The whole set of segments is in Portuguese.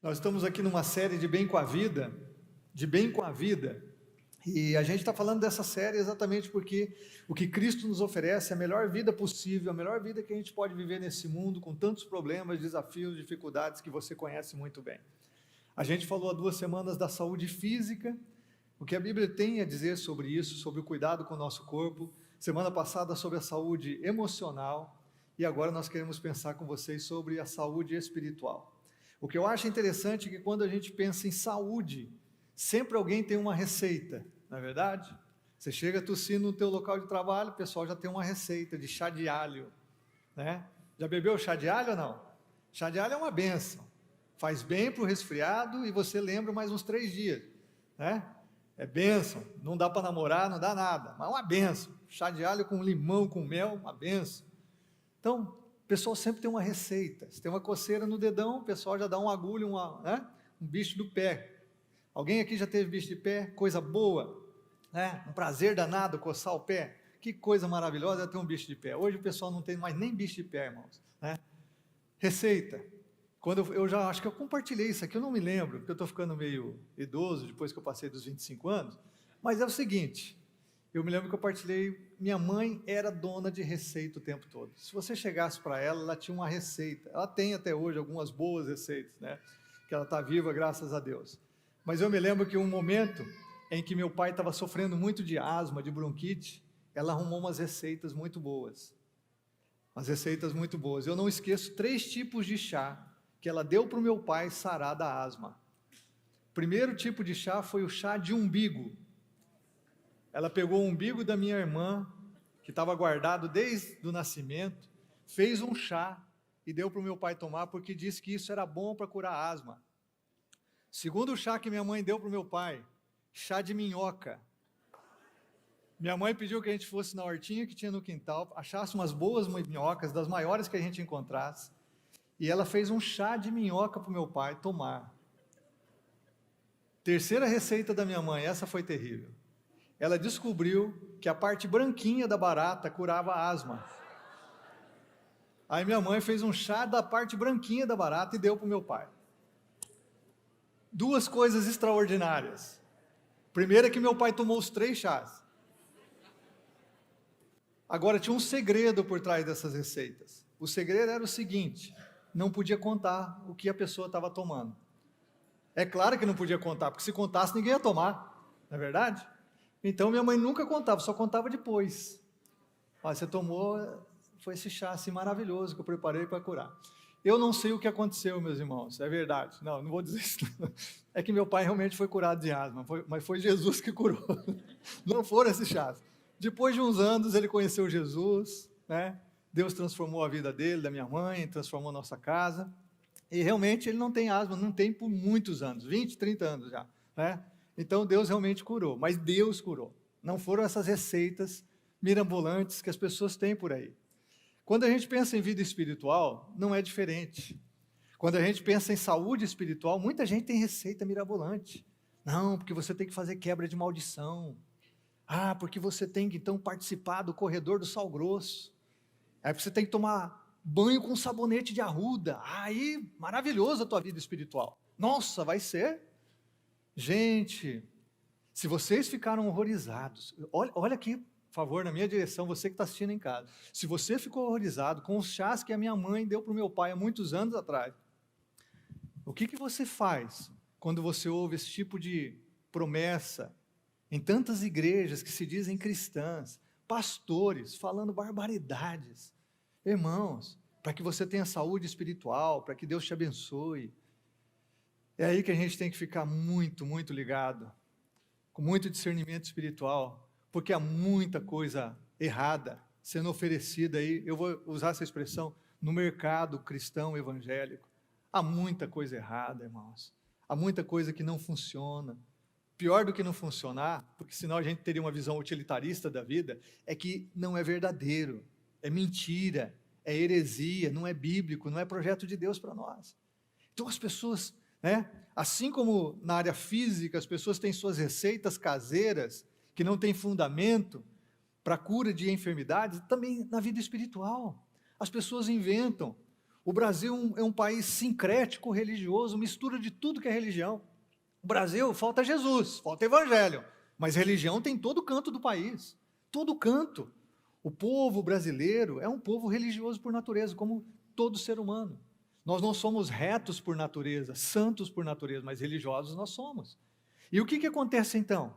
Nós estamos aqui numa série de Bem com a Vida, e a gente está falando dessa série exatamente porque o que Cristo nos oferece é a melhor vida possível, a melhor vida que a gente pode viver nesse mundo, com tantos problemas, desafios, dificuldades que você conhece muito bem. A gente falou há 2 semanas da saúde física, o que a Bíblia tem a dizer sobre isso, sobre o cuidado com o nosso corpo. Semana passada sobre a saúde emocional, e agora nós queremos pensar com vocês sobre a saúde espiritual. O que eu acho interessante é que quando a gente pensa em saúde, sempre alguém tem uma receita, não é verdade? Você chega tossindo no teu local de trabalho, o pessoal já tem uma receita de chá de alho, né? Já bebeu chá de alho ou não? Chá de alho é uma bênção, faz bem para o resfriado e você lembra mais uns 3 dias, né? É bênção, não dá para namorar, não dá nada, mas é uma bênção. Chá de alho com limão, com mel, uma bênção. Então, o pessoal sempre tem uma receita. Se tem uma coceira no dedão, o pessoal já dá uma agulha, um bicho do pé. Alguém aqui já teve bicho de pé? Coisa boa, né? Um prazer danado coçar o pé. Que coisa maravilhosa é ter um bicho de pé. Hoje o pessoal não tem mais nem bicho de pé, irmãos, né? Receita. Quando eu já acho que eu compartilhei isso aqui, eu não me lembro, porque eu estou ficando meio idoso depois que eu passei dos 25 anos, mas é o seguinte, eu me lembro que eu partilhei, minha mãe era dona de receita o tempo todo. Se você chegasse para ela, ela tinha uma receita, ela tem até hoje algumas boas receitas, né? Que ela está viva, graças a Deus. Mas eu me lembro que um momento em que meu pai estava sofrendo muito de asma, de bronquite, ela arrumou umas receitas muito boas. Eu não esqueço 3 tipos de chá que ela deu para o meu pai sarar da asma. O primeiro tipo de chá foi o chá de umbigo. Ela pegou o umbigo da minha irmã, que estava guardado desde o nascimento, fez um chá e deu para o meu pai tomar, porque disse que isso era bom para curar a asma. Segundo chá que minha mãe deu para o meu pai, chá de minhoca. Minha mãe pediu que a gente fosse na hortinha que tinha no quintal, achasse umas boas minhocas, das maiores que a gente encontrasse, e ela fez um chá de minhoca para o meu pai tomar. Terceira receita da minha mãe, essa foi terrível. Ela descobriu que a parte branquinha da barata curava a asma. Aí minha mãe fez um chá da parte branquinha da barata e deu para o meu pai. 2 coisas extraordinárias. Primeiro é que meu pai tomou os 3 chás. Agora tinha um segredo por trás dessas receitas. O segredo era o seguinte: não podia contar o que a pessoa estava tomando. É claro que não podia contar, porque se contasse ninguém ia tomar, não é verdade? Então minha mãe nunca contava, só contava depois. Olha, você tomou, foi esse chá assim maravilhoso que eu preparei para curar. Eu não sei o que aconteceu, meus irmãos, é verdade. Não vou dizer isso. É que meu pai realmente foi curado de asma, mas foi Jesus que curou. Não foram esses chás. Depois de uns anos ele conheceu Jesus, né? Deus transformou a vida dele, da minha mãe, transformou a nossa casa. E realmente ele não tem asma, não tem por muitos anos, 20, 30 anos já, né? Então Deus realmente curou, mas Deus curou. Não foram essas receitas mirabolantes que as pessoas têm por aí. Quando a gente pensa em vida espiritual, não é diferente. Quando a gente pensa em saúde espiritual, muita gente tem receita mirabolante. Não, porque você tem que fazer quebra de maldição. Ah, porque você tem que então participar do corredor do sal grosso. Aí você tem que tomar banho com sabonete de arruda. Aí, maravilhoso a tua vida espiritual. Nossa, vai ser? Gente, se vocês ficaram horrorizados, olha aqui, por favor, na minha direção, você que está assistindo em casa. Se você ficou horrorizado com os chás que a minha mãe deu para o meu pai há muitos anos atrás, o que você faz quando você ouve esse tipo de promessa em tantas igrejas que se dizem cristãs, pastores falando barbaridades? Irmãos, para que você tenha saúde espiritual, para que Deus te abençoe, é aí que a gente tem que ficar muito, muito ligado, com muito discernimento espiritual, porque há muita coisa errada sendo oferecida aí, eu vou usar essa expressão, no mercado cristão evangélico. Há muita coisa errada, irmãos, há muita coisa que não funciona. Pior do que não funcionar, porque senão a gente teria uma visão utilitarista da vida, é que não é verdadeiro, é mentira, é heresia, não é bíblico, não é projeto de Deus para nós. Então as pessoas, né, assim como na área física, as pessoas têm suas receitas caseiras, que não têm fundamento para cura de enfermidades, também na vida espiritual. As pessoas inventam O Brasil é um país sincrético, religioso, mistura de tudo que é religião. O Brasil, falta Jesus, falta evangelho, mas religião tem todo canto do país, todo canto. O povo brasileiro é um povo religioso por natureza, como todo ser humano. Nós não somos retos por natureza, santos por natureza, mas religiosos nós somos. E o que acontece então?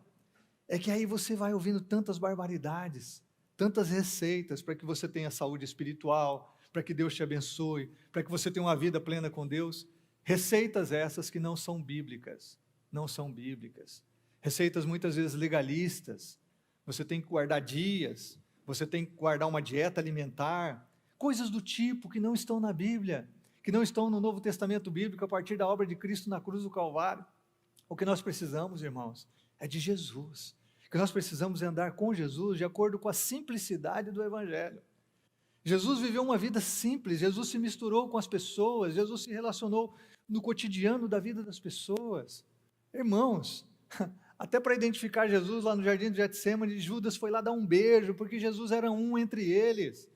É que aí você vai ouvindo tantas barbaridades, tantas receitas para que você tenha saúde espiritual, para que Deus te abençoe, para que você tenha uma vida plena com Deus. Receitas essas que não são bíblicas, não são bíblicas. Receitas muitas vezes legalistas. Você tem que guardar dias, você tem que guardar uma dieta alimentar, coisas do tipo que não estão na Bíblia, que não estão no Novo Testamento bíblico a partir da obra de Cristo na cruz do Calvário. O que nós precisamos, irmãos, é de Jesus. O que nós precisamos é andar com Jesus de acordo com a simplicidade do Evangelho. Jesus viveu uma vida simples, Jesus se misturou com as pessoas, Jesus se relacionou no cotidiano da vida das pessoas. Irmãos, até para identificar Jesus lá no jardim do Getsemane, Judas foi lá dar um beijo, porque Jesus era um entre eles.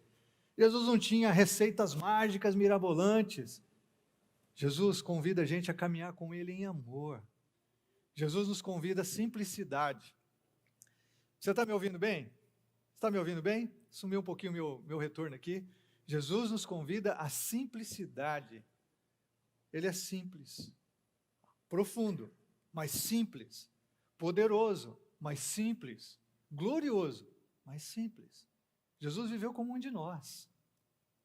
Jesus não tinha receitas mágicas mirabolantes. Jesus convida a gente a caminhar com Ele em amor. Jesus nos convida à simplicidade. Você está me ouvindo bem? Está me ouvindo bem? Sumiu um pouquinho meu retorno aqui. Jesus nos convida à simplicidade. Ele é simples, profundo, mas simples, poderoso, mas simples, glorioso, mas simples. Jesus viveu como um de nós.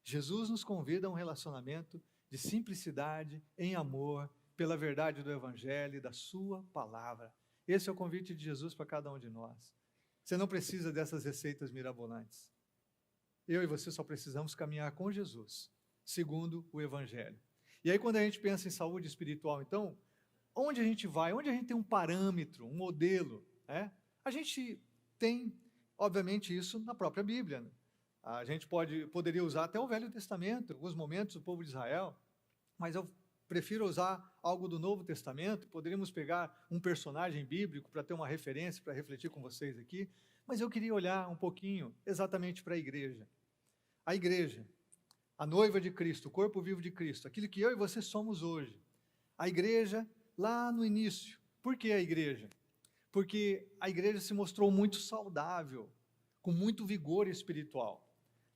Jesus nos convida a um relacionamento de simplicidade, em amor, pela verdade do Evangelho e da sua palavra. Esse é o convite de Jesus para cada um de nós. Você não precisa dessas receitas mirabolantes. Eu e você só precisamos caminhar com Jesus, segundo o Evangelho. E aí quando a gente pensa em saúde espiritual, então, onde a gente vai? Onde a gente tem um parâmetro, um modelo? A gente tem, obviamente, isso na própria Bíblia. A gente poderia usar até o Velho Testamento, em alguns momentos, o povo de Israel, mas eu prefiro usar algo do Novo Testamento. Poderíamos pegar um personagem bíblico para ter uma referência, para refletir com vocês aqui, mas eu queria olhar um pouquinho exatamente para a igreja. A igreja, a noiva de Cristo, o corpo vivo de Cristo, aquilo que eu e você somos hoje. A igreja, lá no início. Por que a igreja? Porque a igreja se mostrou muito saudável, com muito vigor espiritual,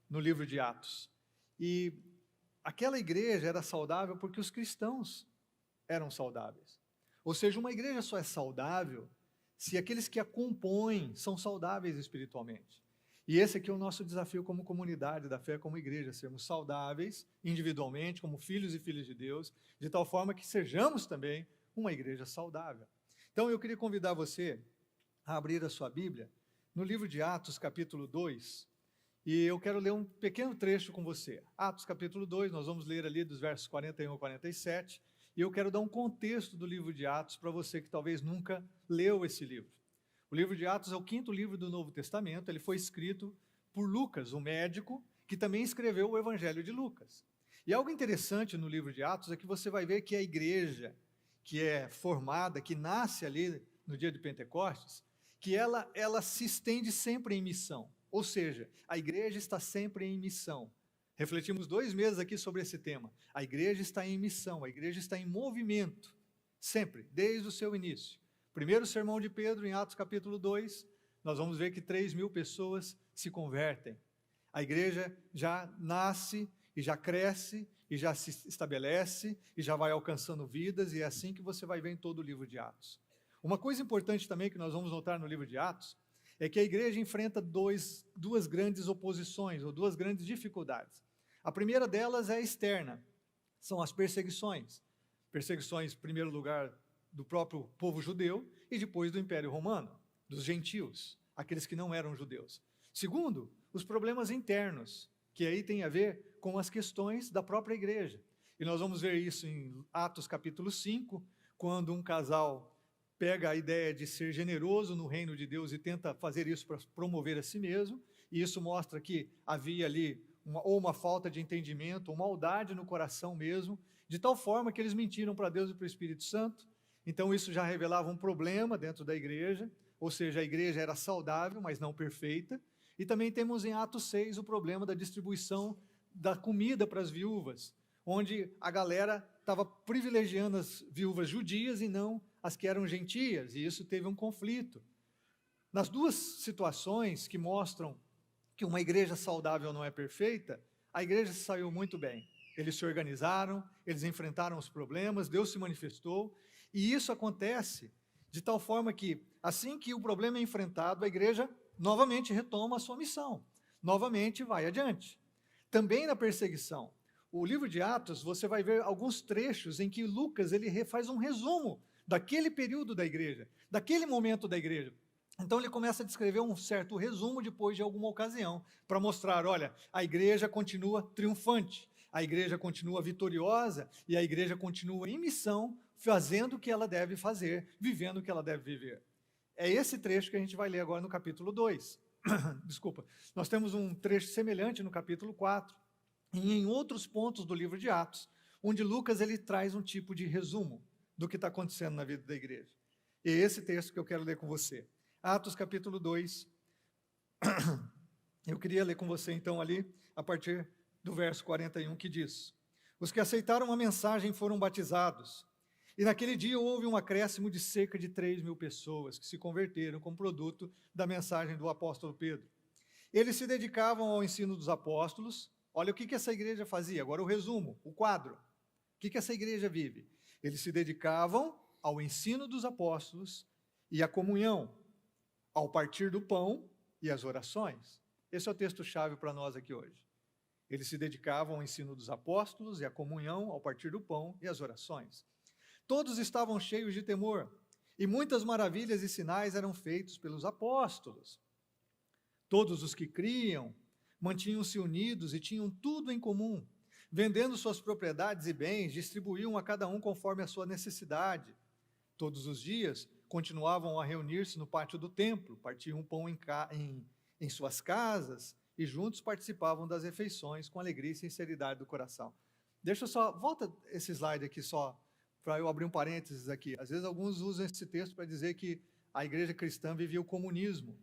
no livro de Atos. E aquela igreja era saudável porque os cristãos eram saudáveis. Ou seja, uma igreja só é saudável se aqueles que a compõem são saudáveis espiritualmente. E esse aqui é o nosso desafio como comunidade da fé, como igreja, sermos saudáveis individualmente, como filhos e filhas de Deus, de tal forma que sejamos também uma igreja saudável. Então eu queria convidar você a abrir a sua Bíblia no livro de Atos, capítulo 2, e eu quero ler um pequeno trecho com você. Atos capítulo 2, nós vamos ler ali dos versos 41 a 47, e eu quero dar um contexto do livro de Atos para você que talvez nunca leu esse livro. O livro de Atos é o 5º livro do Novo Testamento, ele foi escrito por Lucas, um médico, que também escreveu o Evangelho de Lucas. E algo interessante no livro de Atos é que você vai ver que a igreja que é formada, que nasce ali no dia de Pentecostes, que ela se estende sempre em missão. Ou seja, a igreja está sempre em missão. Refletimos 2 meses aqui sobre esse tema. A igreja está em missão, a igreja está em movimento, sempre, desde o seu início. Primeiro sermão de Pedro, em Atos capítulo 2, nós vamos ver que 3.000 pessoas se convertem. A igreja já nasce e já cresce e já se estabelece e já vai alcançando vidas, e é assim que você vai ver em todo o livro de Atos. Uma coisa importante também que nós vamos notar no livro de Atos é que a igreja enfrenta duas grandes oposições, ou 2 grandes dificuldades. A primeira delas é externa, são as perseguições. Perseguições, em primeiro lugar, do próprio povo judeu e depois do Império Romano, dos gentios, aqueles que não eram judeus. Segundo, os problemas internos, que aí tem a ver com as questões da própria igreja. E nós vamos ver isso em Atos capítulo 5, quando um casal pega a ideia de ser generoso no reino de Deus e tenta fazer isso para promover a si mesmo, e isso mostra que havia ali uma falta de entendimento, uma maldade no coração mesmo, de tal forma que eles mentiram para Deus e para o Espírito Santo. Então isso já revelava um problema dentro da igreja, ou seja, a igreja era saudável, mas não perfeita. E também temos em Atos 6 o problema da distribuição da comida para as viúvas, onde a galera estava privilegiando as viúvas judias e não as que eram gentias, e isso teve um conflito. Nas duas situações que mostram que uma igreja saudável não é perfeita, a igreja saiu muito bem. Eles se organizaram, eles enfrentaram os problemas, Deus se manifestou, e isso acontece de tal forma que, assim que o problema é enfrentado, a igreja novamente retoma a sua missão, novamente vai adiante. Também na perseguição. O livro de Atos, você vai ver alguns trechos em que Lucas ele faz um resumo daquele período da igreja, daquele momento da igreja. Então ele começa a descrever um certo resumo depois de alguma ocasião, para mostrar, olha, a igreja continua triunfante, a igreja continua vitoriosa e a igreja continua em missão, fazendo o que ela deve fazer, vivendo o que ela deve viver. É esse trecho que a gente vai ler agora no capítulo 2. Desculpa. Nós temos um trecho semelhante no capítulo 4 e em outros pontos do livro de Atos, onde Lucas ele traz um tipo de resumo do que está acontecendo na vida da igreja. E é esse texto que eu quero ler com você. Atos capítulo 2, eu queria ler com você então ali, a partir do verso 41, que diz: os que aceitaram a mensagem foram batizados, e naquele dia houve um acréscimo de cerca de 3.000 pessoas que se converteram como produto da mensagem do apóstolo Pedro. Eles se dedicavam ao ensino dos apóstolos. Olha o que essa igreja fazia, agora o resumo, o quadro. O que essa igreja vive? Eles se dedicavam ao ensino dos apóstolos e à comunhão, ao partir do pão e às orações. Esse é o texto-chave para nós aqui hoje. Eles se dedicavam ao ensino dos apóstolos e à comunhão, ao partir do pão e às orações. Todos estavam cheios de temor, e muitas maravilhas e sinais eram feitos pelos apóstolos. Todos os que criam mantinham-se unidos e tinham tudo em comum. Vendendo suas propriedades e bens, distribuíam a cada um conforme a sua necessidade. Todos os dias continuavam a reunir-se no pátio do templo, partiam pão em suas casas e juntos participavam das refeições com alegria e sinceridade do coração. Deixa eu só, volta esse slide aqui só, para eu abrir um parênteses aqui. Às vezes alguns usam esse texto para dizer que a igreja cristã vivia o comunismo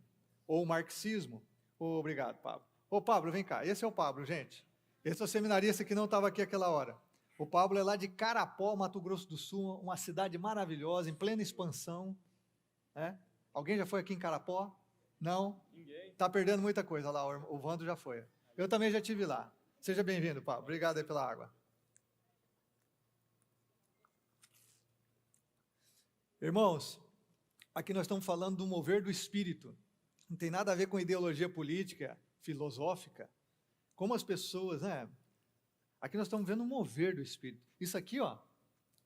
ou o marxismo. Obrigado, Pablo. Ô, Pablo, vem cá. Esse é o Pablo, gente. Esse é o seminarista que não estava aqui aquela hora. O Pablo é lá de Carapó, Mato Grosso do Sul, uma cidade maravilhosa, em plena expansão. Alguém já foi aqui em Carapó? Não? Ninguém. Está perdendo muita coisa lá, o Vando já foi. Eu também já estive lá. Seja bem-vindo, Pablo. Obrigado aí pela água. Irmãos, aqui nós estamos falando do mover do Espírito. Não tem nada a ver com ideologia política, filosófica. Como as pessoas, Aqui nós estamos vendo o mover do Espírito. Isso aqui,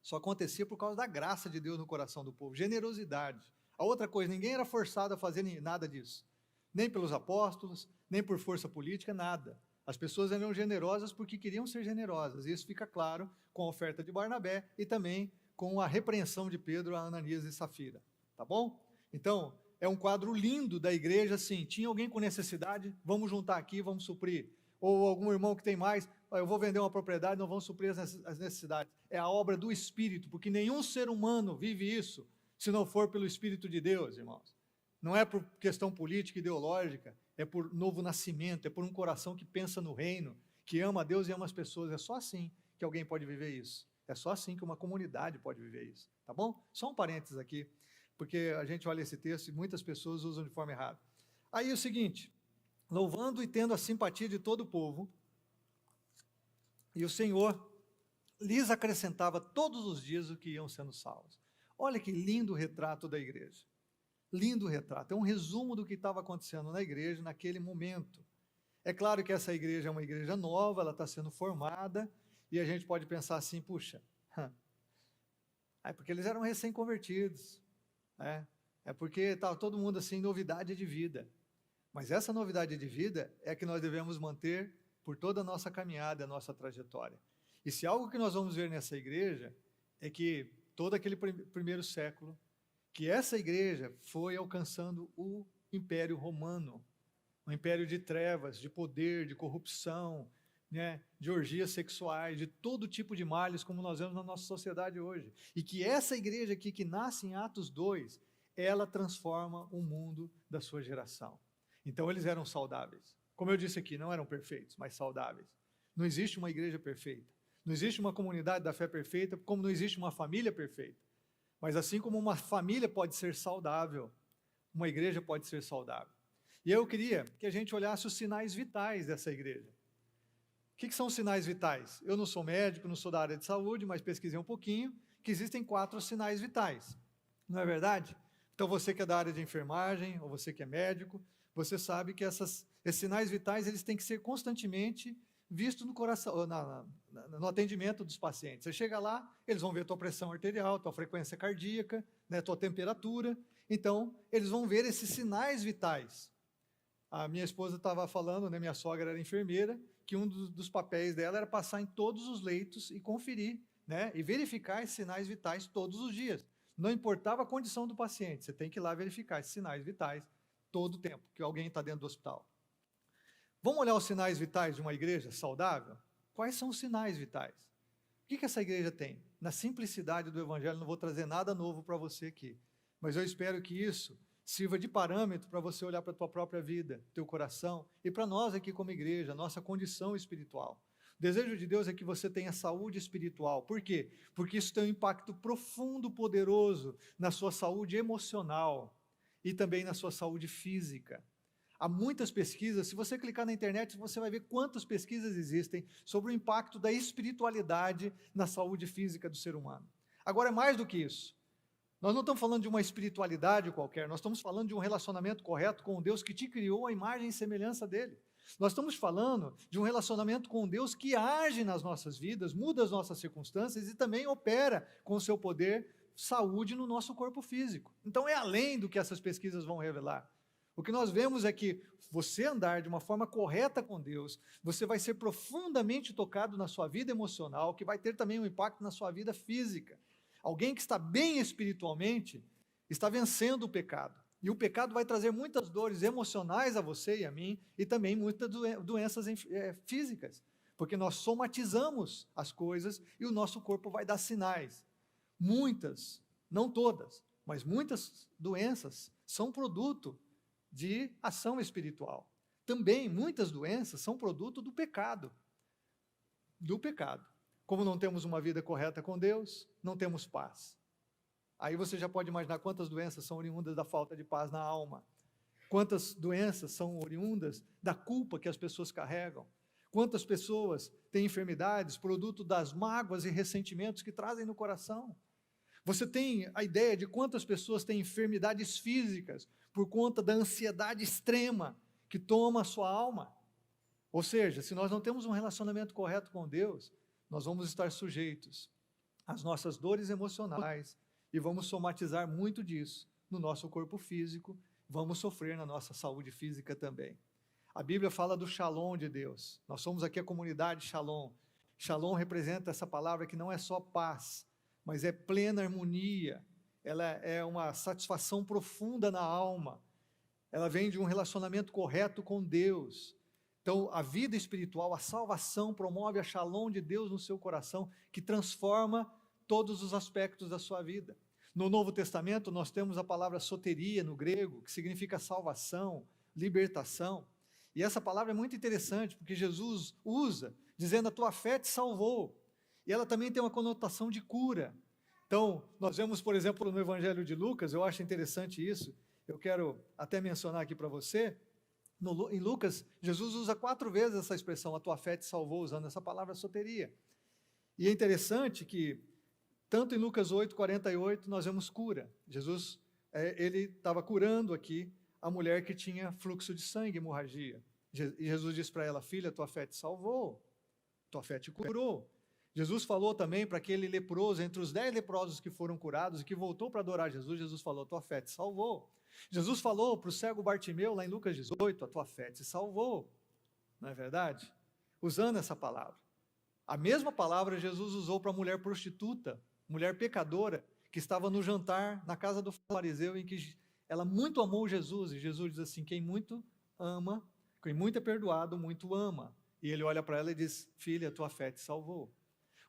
só acontecia por causa da graça de Deus no coração do povo, generosidade. A outra coisa, ninguém era forçado a fazer nada disso. Nem pelos apóstolos, nem por força política, nada. As pessoas eram generosas porque queriam ser generosas. E isso fica claro com a oferta de Barnabé e também com a repreensão de Pedro a Ananias e Safira. Tá bom? Então, é um quadro lindo da igreja, assim, tinha alguém com necessidade, vamos juntar aqui, vamos suprir. Ou algum irmão que tem mais, eu vou vender uma propriedade, não vamos suprir as necessidades. É a obra do Espírito, porque nenhum ser humano vive isso, se não for pelo Espírito de Deus, irmãos. Não é por questão política, ideológica, é por novo nascimento, é por um coração que pensa no reino, que ama a Deus e ama as pessoas. É só assim que alguém pode viver isso. É só assim que uma comunidade pode viver isso, tá bom? Só um parênteses aqui, porque a gente olha esse texto e muitas pessoas usam de forma errada. Aí é o seguinte, louvando e tendo a simpatia de todo o povo, e o Senhor lhes acrescentava todos os dias o que iam sendo salvos. Olha que lindo retrato da igreja. Lindo retrato. É um resumo do que estava acontecendo na igreja naquele momento. É claro que essa igreja é uma igreja nova, ela está sendo formada, e a gente pode pensar assim, puxa, é porque eles eram recém-convertidos, é porque estava todo mundo assim, novidade de vida. Mas essa novidade de vida é que nós devemos manter por toda a nossa caminhada, a nossa trajetória. E se algo que nós vamos ver nessa igreja é que todo aquele primeiro século, que essa igreja foi alcançando o Império Romano, um império de trevas, de poder, de corrupção, de orgias sexuais, de todo tipo de males, como nós vemos na nossa sociedade hoje. E que essa igreja aqui, que nasce em Atos 2, ela transforma o mundo da sua geração. Então eles eram saudáveis. Como eu disse aqui, não eram perfeitos, mas saudáveis. Não existe uma igreja perfeita. Não existe uma comunidade da fé perfeita, como não existe uma família perfeita. Mas assim como uma família pode ser saudável, uma igreja pode ser saudável. E eu queria que a gente olhasse os sinais vitais dessa igreja. O que são os sinais vitais? Eu não sou médico, não sou da área de saúde, mas pesquisei um pouquinho, que existem 4 sinais vitais. Não é verdade? Então você que é da área de enfermagem, ou você que é médico, você sabe que esses sinais vitais eles têm que ser constantemente vistos no coração, no atendimento dos pacientes. Você chega lá, eles vão ver tua pressão arterial, tua frequência cardíaca, né, tua temperatura. Então, eles vão ver esses sinais vitais. A minha esposa estava falando, né, minha sogra era enfermeira, que um dos papéis dela era passar em todos os leitos e conferir, né, e verificar esses sinais vitais todos os dias. Não importava a condição do paciente, você tem que ir lá verificar esses sinais vitais todo o tempo, que alguém está dentro do hospital. Vamos olhar os sinais vitais de uma igreja saudável? Quais são os sinais vitais? O que essa igreja tem? Na simplicidade do evangelho, não vou trazer nada novo para você aqui, mas eu espero que isso sirva de parâmetro para você olhar para a tua própria vida, teu coração, e para nós aqui como igreja, nossa condição espiritual. O desejo de Deus é que você tenha saúde espiritual. Por quê? Porque isso tem um impacto profundo, poderoso na sua saúde emocional e também na sua saúde física. Há muitas pesquisas, se você clicar na internet, você vai ver quantas pesquisas existem sobre o impacto da espiritualidade na saúde física do ser humano. Agora, é mais do que isso. Nós não estamos falando de uma espiritualidade qualquer, nós estamos falando de um relacionamento correto com o Deus que te criou à imagem e semelhança dele. Nós estamos falando de um relacionamento com Deus que age nas nossas vidas, muda as nossas circunstâncias e também opera com o seu poder, saúde no nosso corpo físico. Então é além do que essas pesquisas vão revelar. O que nós vemos é que você andar de uma forma correta com Deus, você vai ser profundamente tocado na sua vida emocional, que vai ter também um impacto na sua vida física. Alguém que está bem espiritualmente está vencendo o pecado. E o pecado vai trazer muitas dores emocionais a você e a mim, e também muitas doenças físicas, porque nós somatizamos as coisas e o nosso corpo vai dar sinais. Muitas, não todas, mas muitas doenças são produto de ação espiritual. Também muitas doenças são produto do pecado. Do pecado. Como não temos uma vida correta com Deus, não temos paz. Aí você já pode imaginar quantas doenças são oriundas da falta de paz na alma. Quantas doenças são oriundas da culpa que as pessoas carregam. Quantas pessoas têm enfermidades produto das mágoas e ressentimentos que trazem no coração. Você tem a ideia de quantas pessoas têm enfermidades físicas por conta da ansiedade extrema que toma a sua alma. Ou seja, se nós não temos um relacionamento correto com Deus, nós vamos estar sujeitos às nossas dores emocionais e vamos somatizar muito disso no nosso corpo físico, vamos sofrer na nossa saúde física também. A Bíblia fala do Shalom de Deus. Nós somos aqui a comunidade Shalom. Shalom representa essa palavra que não é só paz, mas é plena harmonia. Ela é uma satisfação profunda na alma. Ela vem de um relacionamento correto com Deus. Então, a vida espiritual, a salvação promove a Shalom de Deus no seu coração, que transforma todos os aspectos da sua vida. No Novo Testamento, nós temos a palavra soteria no grego, que significa salvação, libertação. E essa palavra é muito interessante, porque Jesus usa, dizendo, a tua fé te salvou. E ela também tem uma conotação de cura. Então, nós vemos, por exemplo, no Evangelho de Lucas, eu acho interessante isso, eu quero até mencionar aqui para você, em Lucas, Jesus usa 4 vezes essa expressão, a tua fé te salvou, usando essa palavra soteria. E é interessante que, tanto em Lucas 8:48, nós vemos cura. Jesus, ele estava curando aqui a mulher que tinha fluxo de sangue, hemorragia. E Jesus disse para ela, filha, tua fé te salvou, tua fé te curou. Jesus falou também para aquele leproso, entre os 10 leprosos que foram curados e que voltou para adorar Jesus, Jesus falou, tua fé te salvou. Jesus falou para o cego Bartimeu, lá em Lucas 18, a tua fé te salvou. Não é verdade? Usando essa palavra. A mesma palavra Jesus usou para a mulher prostituta, mulher pecadora, que estava no jantar na casa do fariseu, em que ela muito amou Jesus, e Jesus diz assim, quem muito ama, quem muito é perdoado, muito ama. E ele olha para ela e diz, filha, tua fé te salvou.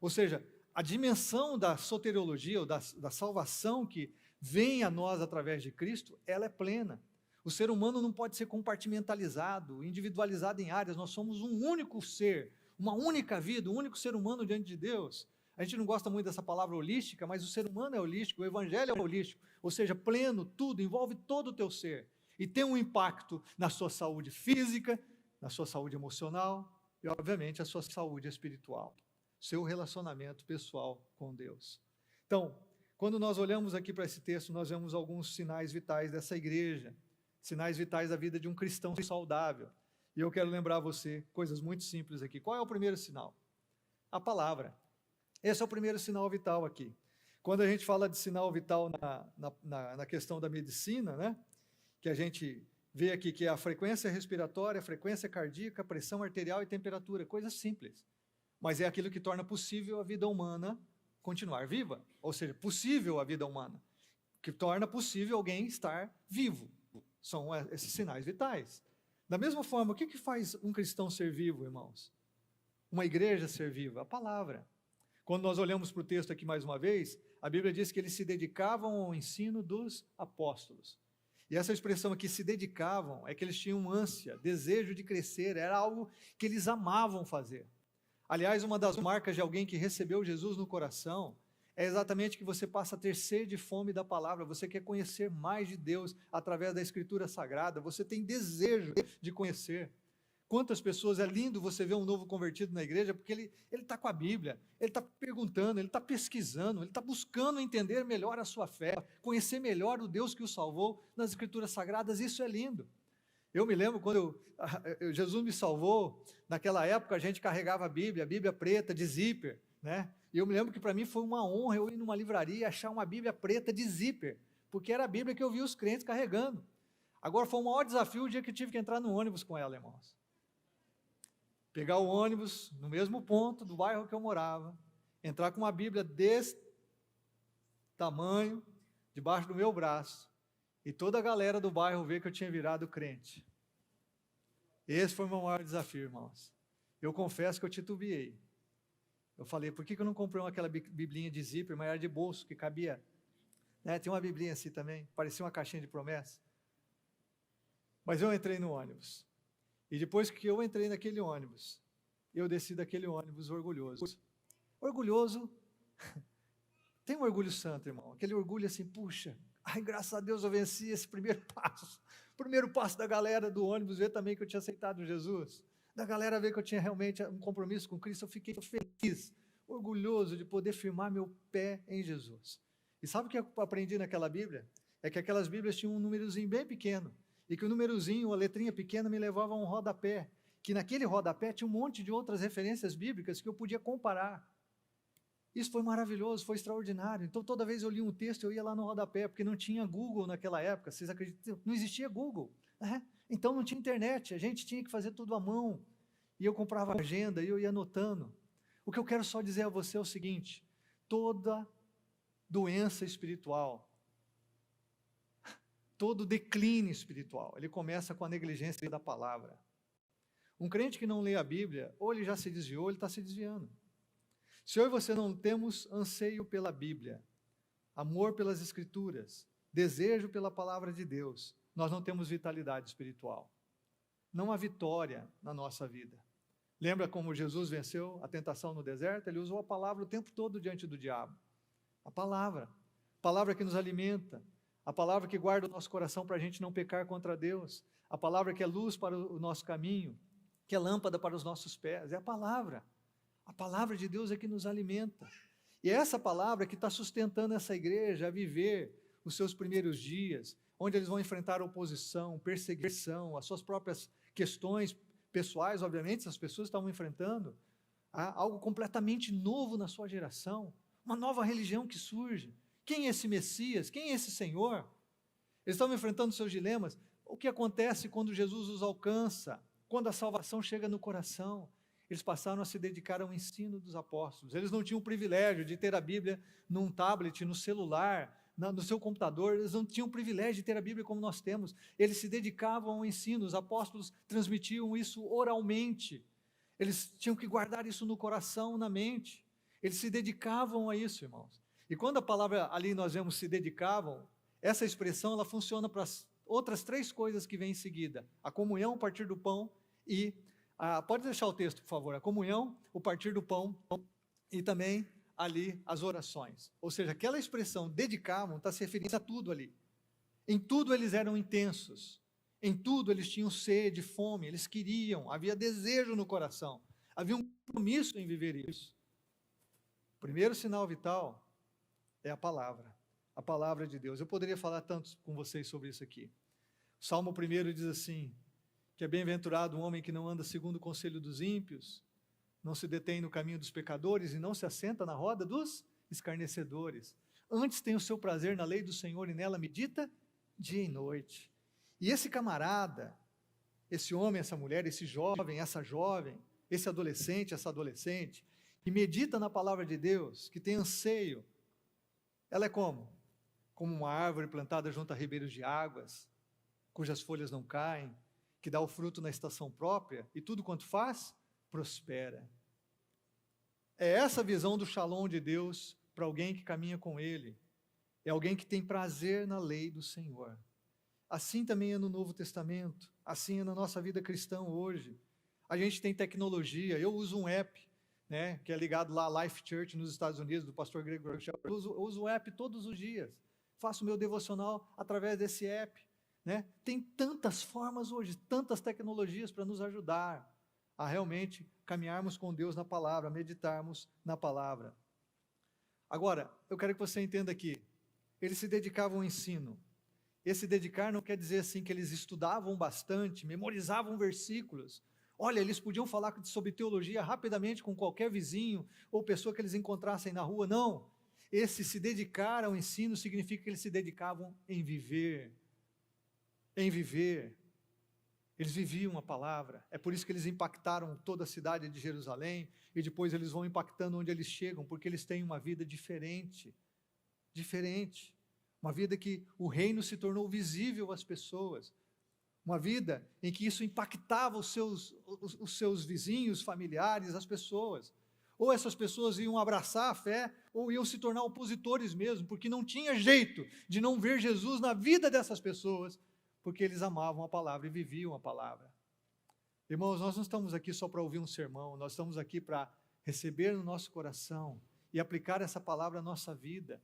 Ou seja, a dimensão da soteriologia, ou da salvação que vem a nós através de Cristo, ela é plena. O ser humano não pode ser compartimentalizado, individualizado em áreas, nós somos um único ser, uma única vida, um único ser humano diante de Deus. A gente não gosta muito dessa palavra holística, mas o ser humano é holístico, o evangelho é holístico, ou seja, pleno, tudo, envolve todo o teu ser, e tem um impacto na sua saúde física, na sua saúde emocional, e obviamente a sua saúde espiritual, seu relacionamento pessoal com Deus. Então, quando nós olhamos aqui para esse texto, nós vemos alguns sinais vitais dessa igreja, sinais vitais da vida de um cristão saudável, e eu quero lembrar você coisas muito simples aqui. Qual é o primeiro sinal? A palavra. Esse é o primeiro sinal vital aqui. Quando a gente fala de sinal vital na questão da medicina, né, que a gente vê aqui que é a frequência respiratória, a frequência cardíaca, a pressão arterial e temperatura, coisas simples. Mas é aquilo que torna possível a vida humana continuar viva, ou seja, possível a vida humana, que torna possível alguém estar vivo. São esses sinais vitais. Da mesma forma, o que faz um cristão ser vivo, irmãos? Uma igreja ser viva? A palavra. Quando nós olhamos para o texto aqui mais uma vez, a Bíblia diz que eles se dedicavam ao ensino dos apóstolos. E essa expressão aqui, se dedicavam, é que eles tinham ânsia, desejo de crescer, era algo que eles amavam fazer. Aliás, uma das marcas de alguém que recebeu Jesus no coração é exatamente que você passa a ter sede e fome da palavra, você quer conhecer mais de Deus através da Escritura Sagrada, você tem desejo de conhecer. Quantas pessoas, é lindo você ver um novo convertido na igreja, porque ele está com a Bíblia, ele está perguntando, ele está pesquisando, ele está buscando entender melhor a sua fé, conhecer melhor o Deus que o salvou nas Escrituras Sagradas, isso é lindo. Eu me lembro quando Jesus me salvou, naquela época a gente carregava a Bíblia preta de zíper, né? E eu me lembro que para mim foi uma honra eu ir numa livraria e achar uma Bíblia preta de zíper, porque era a Bíblia que eu via os crentes carregando. Agora foi o maior desafio o dia que eu tive que entrar no ônibus com ela, irmãos. Pegar o ônibus no mesmo ponto do bairro que eu morava, entrar com uma Bíblia desse tamanho, debaixo do meu braço, e toda a galera do bairro ver que eu tinha virado crente. Esse foi o meu maior desafio, irmãos. Eu confesso que eu titubeei. Eu falei, por que eu não comprei aquela biblinha de zíper, mas era de bolso, que cabia? Né? Tem uma biblinha assim também, parecia uma caixinha de promessa. Mas eu entrei no ônibus. E depois que eu entrei naquele ônibus, eu desci daquele ônibus orgulhoso. Orgulhoso, tem um orgulho santo, irmão. Aquele orgulho assim, puxa, ai, graças a Deus eu venci esse primeiro passo. Primeiro passo da galera do ônibus, ver também que eu tinha aceitado Jesus. Da galera ver que eu tinha realmente um compromisso com Cristo, eu fiquei feliz, orgulhoso de poder firmar meu pé em Jesus. E sabe o que eu aprendi naquela Bíblia? É que aquelas Bíblias tinham um númerozinho bem pequeno, e que o númerozinho, a letrinha pequena, me levava a um rodapé, que naquele rodapé tinha um monte de outras referências bíblicas que eu podia comparar. Isso foi maravilhoso, foi extraordinário. Então, toda vez eu li um texto, eu ia lá no rodapé, porque não tinha Google naquela época, vocês acreditam? Não existia Google, né? Então não tinha internet, a gente tinha que fazer tudo à mão, e eu comprava agenda, e eu ia anotando. O que eu quero só dizer a você é o seguinte, toda doença espiritual, todo declínio espiritual, ele começa com a negligência da palavra. Um crente que não lê a Bíblia, ou ele já se desviou, ou ele está se desviando. Se eu e você não temos anseio pela Bíblia, amor pelas Escrituras, desejo pela palavra de Deus, nós não temos vitalidade espiritual. Não há vitória na nossa vida. Lembra como Jesus venceu a tentação no deserto? Ele usou a palavra o tempo todo diante do diabo. A palavra que nos alimenta, a palavra que guarda o nosso coração para a gente não pecar contra Deus, a palavra que é luz para o nosso caminho, que é lâmpada para os nossos pés, é a palavra de Deus é que nos alimenta, e é essa palavra que está sustentando essa igreja a viver os seus primeiros dias, onde eles vão enfrentar oposição, perseguição, as suas próprias questões pessoais, obviamente, essas pessoas estavam enfrentando algo completamente novo na sua geração, uma nova religião que surge. Quem é esse Messias? Quem é esse Senhor? Eles estavam enfrentando seus dilemas. O que acontece quando Jesus os alcança? Quando a salvação chega no coração? Eles passaram a se dedicar ao ensino dos apóstolos. Eles não tinham o privilégio de ter a Bíblia num tablet, no celular, no seu computador. Eles não tinham o privilégio de ter a Bíblia como nós temos. Eles se dedicavam ao ensino. Os apóstolos transmitiam isso oralmente. Eles tinham que guardar isso no coração, na mente. Eles se dedicavam a isso, irmãos. E quando a palavra ali nós vemos se dedicavam, essa expressão ela funciona para as outras três coisas que vêm em seguida: a comunhão a partir do pão e Pode deixar o texto, por favor. A comunhão, o partir do pão e também ali as orações. Ou seja, aquela expressão dedicavam está se referindo a tudo ali. Em tudo eles eram intensos. Em tudo eles tinham sede, fome, eles queriam, havia desejo no coração. Havia um compromisso em viver isso. O primeiro sinal vital é a palavra de Deus. Eu poderia falar tanto com vocês sobre isso aqui. O Salmo 1 diz assim, que é bem-aventurado o homem que não anda segundo o conselho dos ímpios, não se detém no caminho dos pecadores e não se assenta na roda dos escarnecedores. Antes tem o seu prazer na lei do Senhor e nela medita dia e noite. E esse camarada, esse homem, essa mulher, esse jovem, essa jovem, esse adolescente, essa adolescente, que medita na palavra de Deus, que tem anseio, ela é como? Como uma árvore plantada junto a ribeiros de águas, cujas folhas não caem, que dá o fruto na estação própria, e tudo quanto faz, prospera. É essa visão do Shalom de Deus para alguém que caminha com Ele. É alguém que tem prazer na lei do Senhor. Assim também é no Novo Testamento, assim é na nossa vida cristã hoje. A gente tem tecnologia, eu uso um app, né, que é ligado lá à Life Church nos Estados Unidos, do pastor Greg Rochelle. Eu uso o app todos os dias, faço o meu devocional através desse app. Né? Tem tantas formas hoje, tantas tecnologias para nos ajudar a realmente caminharmos com Deus na palavra, meditarmos na palavra. Agora, eu quero que você entenda aqui, eles se dedicavam ao ensino. Esse dedicar não quer dizer assim que eles estudavam bastante, memorizavam versículos. Olha, eles podiam falar sobre teologia rapidamente com qualquer vizinho ou pessoa que eles encontrassem na rua. Não, esse se dedicar ao ensino significa que eles se dedicavam em viver. Em viver, eles viviam a palavra, é por isso que eles impactaram toda a cidade de Jerusalém, e depois eles vão impactando onde eles chegam, porque eles têm uma vida diferente, uma vida que o reino se tornou visível às pessoas, uma vida em que isso impactava os seus vizinhos, familiares, as pessoas, ou essas pessoas iam abraçar a fé, ou iam se tornar opositores mesmo, porque não tinha jeito de não ver Jesus na vida dessas pessoas, porque eles amavam a palavra e viviam a palavra. Irmãos, nós não estamos aqui só para ouvir um sermão, nós estamos aqui para receber no nosso coração e aplicar essa palavra à nossa vida.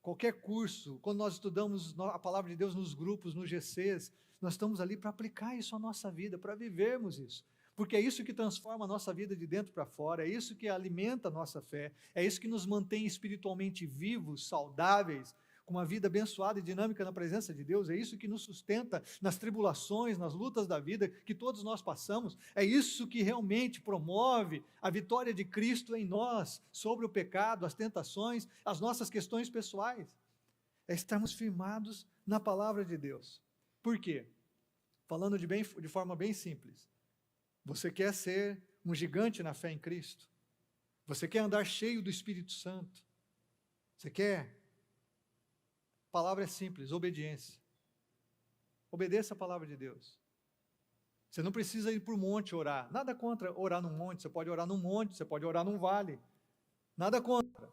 Qualquer curso, quando nós estudamos a palavra de Deus nos grupos, nos GCs, nós estamos ali para aplicar isso à nossa vida, para vivermos isso. Porque é isso que transforma a nossa vida de dentro para fora, é isso que alimenta a nossa fé, é isso que nos mantém espiritualmente vivos, saudáveis, com uma vida abençoada e dinâmica na presença de Deus, é isso que nos sustenta nas tribulações, nas lutas da vida que todos nós passamos, é isso que realmente promove a vitória de Cristo em nós, sobre o pecado, as tentações, as nossas questões pessoais, é estarmos firmados na palavra de Deus. Por quê? Falando de forma bem simples, você quer ser um gigante na fé em Cristo? Você quer andar cheio do Espírito Santo? Você quer? A palavra é simples, obediência. Obedeça a palavra de Deus. Você não precisa ir para o monte orar. Nada contra orar num monte. Você pode orar num monte, você pode orar num vale. Nada contra.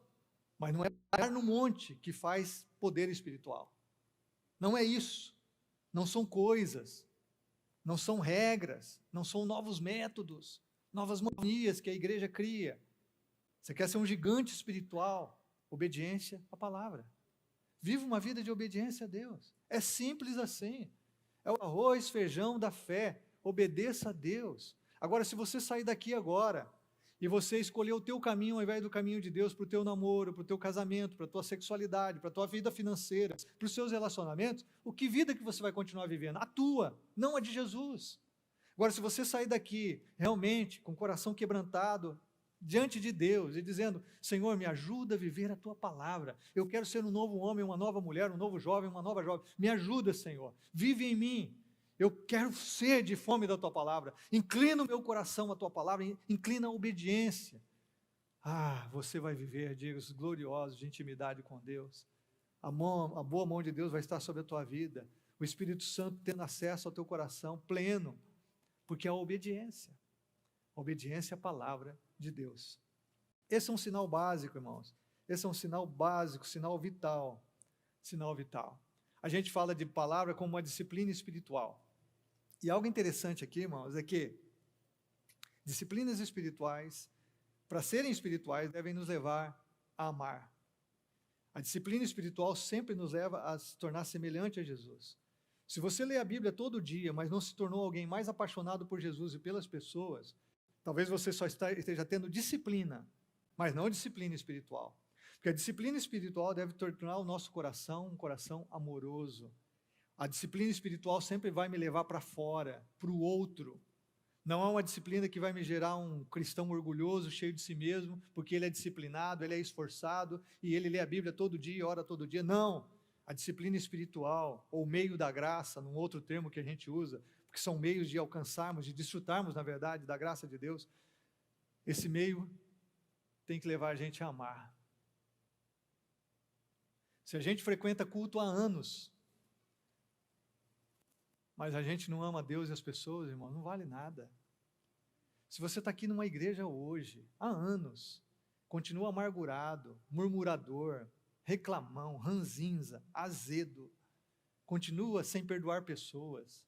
Mas não é orar no monte que faz poder espiritual. Não é isso. Não são coisas. Não são regras. Não são novos métodos. Novas manias que a igreja cria. Você quer ser um gigante espiritual? Obediência à palavra. Viva uma vida de obediência a Deus. É simples assim. É o arroz, feijão da fé. Obedeça a Deus. Agora, se você sair daqui agora e você escolher o teu caminho ao invés do caminho de Deus para o teu namoro, para o teu casamento, para a tua sexualidade, para a tua vida financeira, para os seus relacionamentos, que vida que você vai continuar vivendo? A tua, não a de Jesus. Agora, se você sair daqui realmente com o coração quebrantado, diante de Deus e dizendo, Senhor, me ajuda a viver a tua palavra, eu quero ser um novo homem, uma nova mulher, um novo jovem, uma nova jovem, me ajuda, Senhor, vive em mim, eu quero ser de fome da tua palavra, inclina o meu coração à tua palavra, inclina a obediência, você vai viver dias gloriosos de intimidade com Deus, a boa mão de Deus vai estar sobre a tua vida, o Espírito Santo tendo acesso ao teu coração pleno, porque é a obediência à palavra de Deus. Esse é um sinal básico, irmãos. Esse é um sinal básico, sinal vital. A gente fala de palavra como uma disciplina espiritual. E algo interessante aqui, irmãos, é que Disciplinas espirituais, para serem espirituais, devem nos levar a amar. A disciplina espiritual sempre nos leva a se tornar semelhante a Jesus. Se você lê a Bíblia todo dia, mas não se tornou alguém mais apaixonado por Jesus e pelas pessoas, talvez você só esteja tendo disciplina, mas não disciplina espiritual. Porque a disciplina espiritual deve tornar o nosso coração um coração amoroso. A disciplina espiritual sempre vai me levar para fora, para o outro. Não é uma disciplina que vai me gerar um cristão orgulhoso, cheio de si mesmo, porque ele é disciplinado, ele é esforçado, e ele lê a Bíblia todo dia, ora todo dia. Não! A disciplina espiritual, ou meio da graça, num outro termo que a gente usa, porque são meios de alcançarmos, de desfrutarmos, na verdade, da graça de Deus. Esse meio tem que levar a gente a amar. Se a gente frequenta culto há anos, mas a gente não ama Deus e as pessoas, irmão, não vale nada. Se você está aqui numa igreja hoje, há anos, continua amargurado, murmurador, reclamão, ranzinza, azedo, continua sem perdoar pessoas,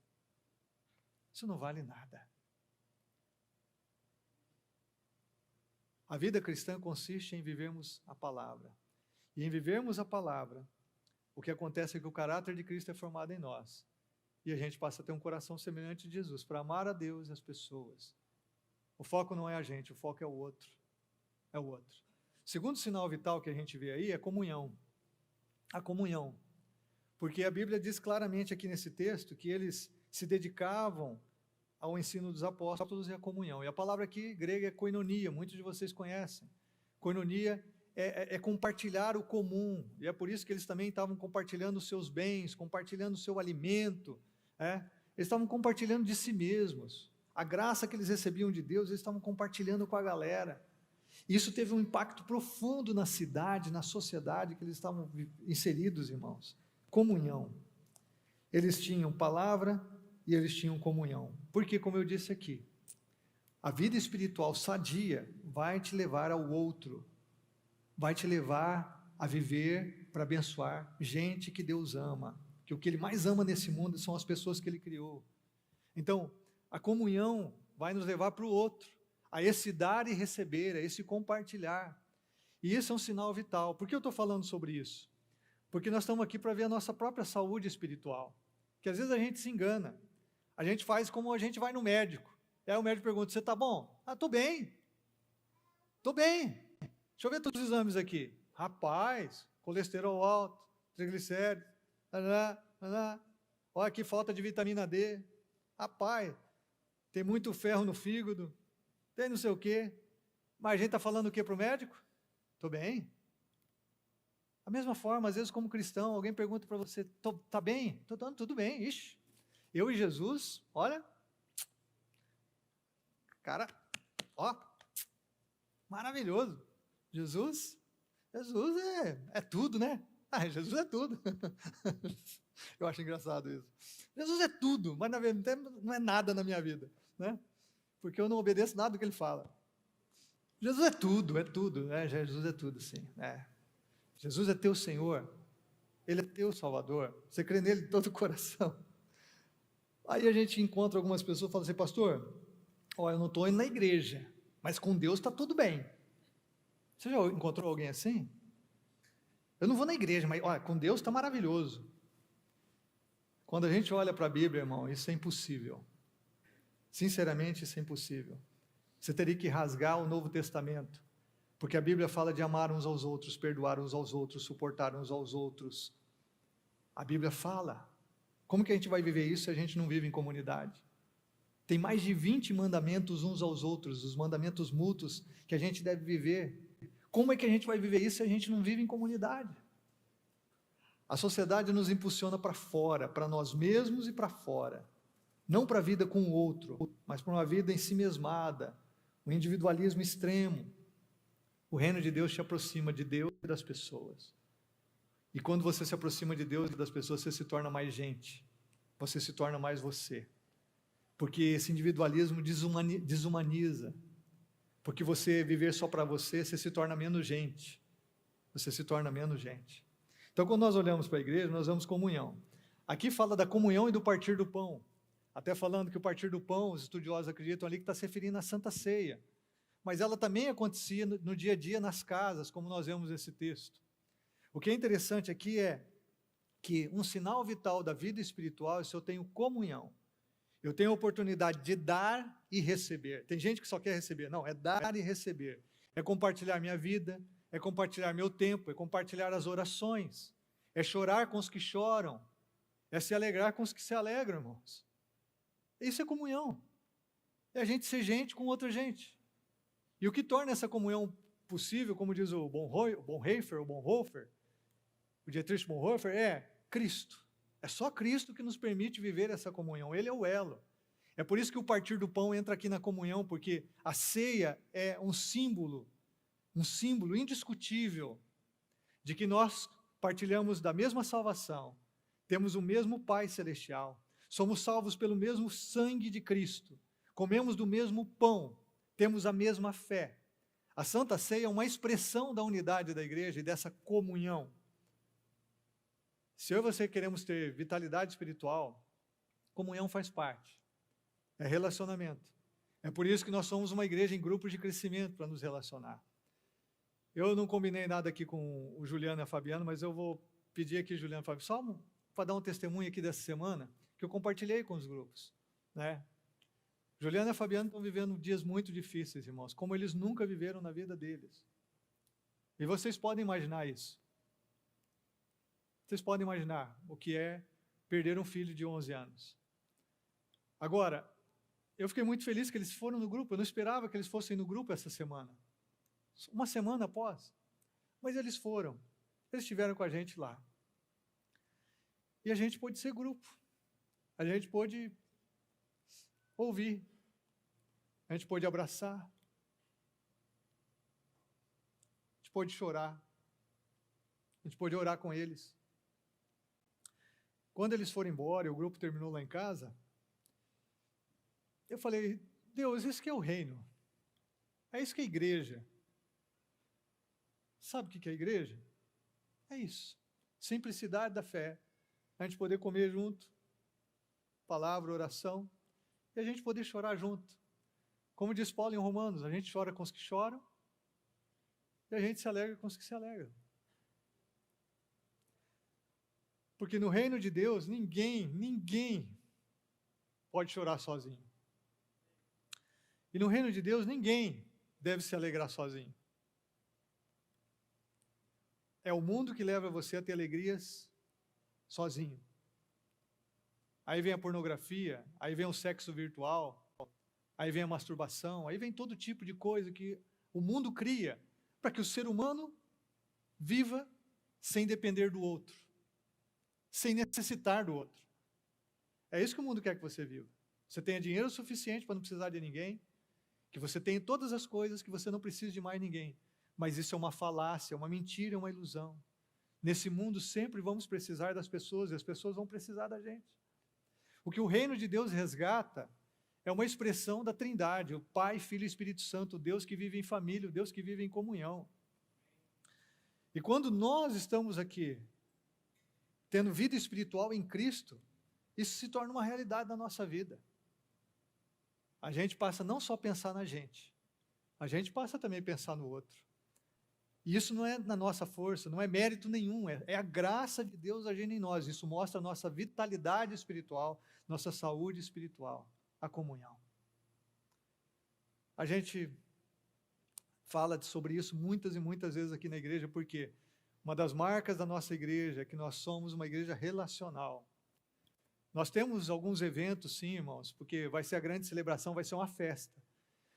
isso não vale nada. A vida cristã consiste em vivermos a palavra. E em vivermos a palavra, o que acontece é que o caráter de Cristo é formado em nós. E a gente passa a ter um coração semelhante a Jesus, para amar a Deus e as pessoas. O foco não é a gente, o foco é o outro. É o outro. Segundo sinal vital que a gente vê aí é comunhão. A comunhão. Porque a Bíblia diz claramente aqui nesse texto que eles se dedicavam ao ensino dos apóstolos e à comunhão. E a palavra aqui grega é koinonia, muitos de vocês conhecem. Koinonia é compartilhar o comum, e é por isso que eles também estavam compartilhando os seus bens, compartilhando o seu alimento, eles estavam compartilhando de si mesmos, a graça que eles recebiam de Deus, eles estavam compartilhando com a galera. Isso teve um impacto profundo na cidade, na sociedade que eles estavam inseridos, irmãos. Comunhão. Eles tinham palavra e eles tinham comunhão. Porque, como eu disse aqui, a vida espiritual sadia vai te levar ao outro, vai te levar a viver para abençoar gente que Deus ama, que o que Ele mais ama nesse mundo são as pessoas que Ele criou. Então, a comunhão vai nos levar para o outro, a esse dar e receber, a esse compartilhar. E isso é um sinal vital. Por que eu estou falando sobre isso? Porque nós estamos aqui para ver a nossa própria saúde espiritual, que às vezes a gente se engana, a gente faz como a gente vai no médico, aí o médico pergunta, você está bom? Ah, estou bem, deixa eu ver todos os exames aqui, rapaz, colesterol alto, triglicéridos, olha aqui falta de vitamina D, rapaz, tem muito ferro no fígado, tem não sei o quê, mas a gente está falando o quê para o médico? Estou bem. Da mesma forma, às vezes como cristão, alguém pergunta para você, está bem? Estou dando tudo bem, ixi. Eu e Jesus, olha, cara, ó, maravilhoso. Jesus é tudo, né? Jesus é tudo. Eu acho engraçado isso. Jesus é tudo, mas na verdade não é nada na minha vida, né? Porque eu não obedeço nada do que ele fala. Jesus é tudo, Jesus é tudo, sim. Jesus é teu Senhor, Ele é teu Salvador, você crê nele de todo o coração. Aí a gente encontra algumas pessoas e fala assim, pastor, eu não estou indo na igreja, mas com Deus está tudo bem. Você já encontrou alguém assim? Eu não vou na igreja, mas com Deus está maravilhoso. Quando a gente olha para a Bíblia, irmão, isso é impossível. Sinceramente, isso é impossível. Você teria que rasgar o Novo Testamento, porque a Bíblia fala de amar uns aos outros, perdoar uns aos outros, suportar uns aos outros. A Bíblia fala. Como que a gente vai viver isso se a gente não vive em comunidade? Tem mais de 20 mandamentos uns aos outros, os mandamentos mútuos que a gente deve viver. Como é que a gente vai viver isso se a gente não vive em comunidade? A sociedade nos impulsiona para fora, para nós mesmos e para fora. Não para a vida com o outro, mas para uma vida em si mesmada, um individualismo extremo. O reino de Deus te aproxima de Deus e das pessoas. E quando você se aproxima de Deus e das pessoas, você se torna mais gente. Você se torna mais você. Porque esse individualismo desumaniza. Porque você viver só para você, você se torna menos gente. Você se torna menos gente. Então, quando nós olhamos para a igreja, nós vemos comunhão. Aqui fala da comunhão e do partir do pão. até falando que o partir do pão, os estudiosos acreditam ali que está se referindo à Santa Ceia. Mas ela também acontecia no dia a dia nas casas, como nós vemos nesse texto. O que é interessante aqui é que um sinal vital da vida espiritual é se eu tenho comunhão. Eu tenho a oportunidade de dar e receber. Tem gente que só quer receber. Não, é dar e receber. É compartilhar minha vida, é compartilhar meu tempo, é compartilhar as orações, é chorar com os que choram, é se alegrar com os que se alegram, irmãos. Isso é comunhão. É a gente ser gente com outra gente. E o que torna essa comunhão possível, como diz o Bonhoeffer, o Dietrich Bonhoeffer, é Cristo. É só Cristo que nos permite viver essa comunhão. Ele é o elo. É por isso que o partir do pão entra aqui na comunhão, porque a ceia é um símbolo indiscutível de que nós partilhamos da mesma salvação, temos o mesmo Pai Celestial, somos salvos pelo mesmo sangue de Cristo, comemos do mesmo pão, temos a mesma fé. A Santa Ceia é uma expressão da unidade da igreja e dessa comunhão. Se eu e você queremos ter vitalidade espiritual, comunhão faz parte. É relacionamento. É por isso que nós somos uma igreja em grupos de crescimento para nos relacionar. Eu não combinei nada aqui com o Juliano e a Fabiano, mas eu vou pedir aqui, Juliano e Fabiano, só para dar um testemunho aqui dessa semana, que eu compartilhei com os grupos, né? Juliano e a Fabiano estão vivendo dias muito difíceis, irmãos, como eles nunca viveram na vida deles. E vocês podem imaginar isso. Vocês podem imaginar o que é perder um filho de 11 anos. Agora, eu fiquei muito feliz que eles foram no grupo, eu não esperava que eles fossem no grupo essa semana. Uma semana após. Mas eles foram. Eles estiveram com a gente lá. E a gente pôde ser grupo. A gente pôde ouvir. A gente pôde abraçar. A gente pôde chorar. A gente pôde orar com eles. Quando eles foram embora e o grupo terminou lá em casa, eu falei, Deus, isso que é o reino. É isso que é a igreja. Sabe o que é a igreja? É isso. Simplicidade da fé. A gente poder comer junto, palavra, oração, e a gente poder chorar junto. Como diz Paulo em Romanos, a gente chora com os que choram, e a gente se alegra com os que se alegram. Porque no reino de Deus, ninguém pode chorar sozinho. E no reino de Deus, ninguém deve se alegrar sozinho. É o mundo que leva você a ter alegrias sozinho. Aí vem a pornografia, aí vem o sexo virtual, aí vem a masturbação, aí vem todo tipo de coisa que o mundo cria para que o ser humano viva sem depender do outro, sem necessitar do outro. É isso que o mundo quer que você viva. Você tenha dinheiro suficiente para não precisar de ninguém, que você tenha todas as coisas, que você não precise de mais ninguém. Mas isso é uma falácia, é uma mentira, é uma ilusão. Nesse mundo sempre vamos precisar das pessoas, e as pessoas vão precisar da gente. O que o reino de Deus resgata é uma expressão da Trindade, o Pai, Filho e Espírito Santo, o Deus que vive em família, o Deus que vive em comunhão. E quando nós estamos aqui, tendo vida espiritual em Cristo, isso se torna uma realidade na nossa vida. A gente passa não só a pensar na gente, a gente passa também a pensar no outro. E isso não é na nossa força, não é mérito nenhum, é a graça de Deus agindo em nós. Isso mostra a nossa vitalidade espiritual, nossa saúde espiritual, a comunhão. A gente fala sobre isso muitas e muitas vezes aqui na igreja, porque uma das marcas da nossa igreja é que nós somos uma igreja relacional. Nós temos alguns eventos, sim, irmãos, porque vai ser a grande celebração, vai ser uma festa.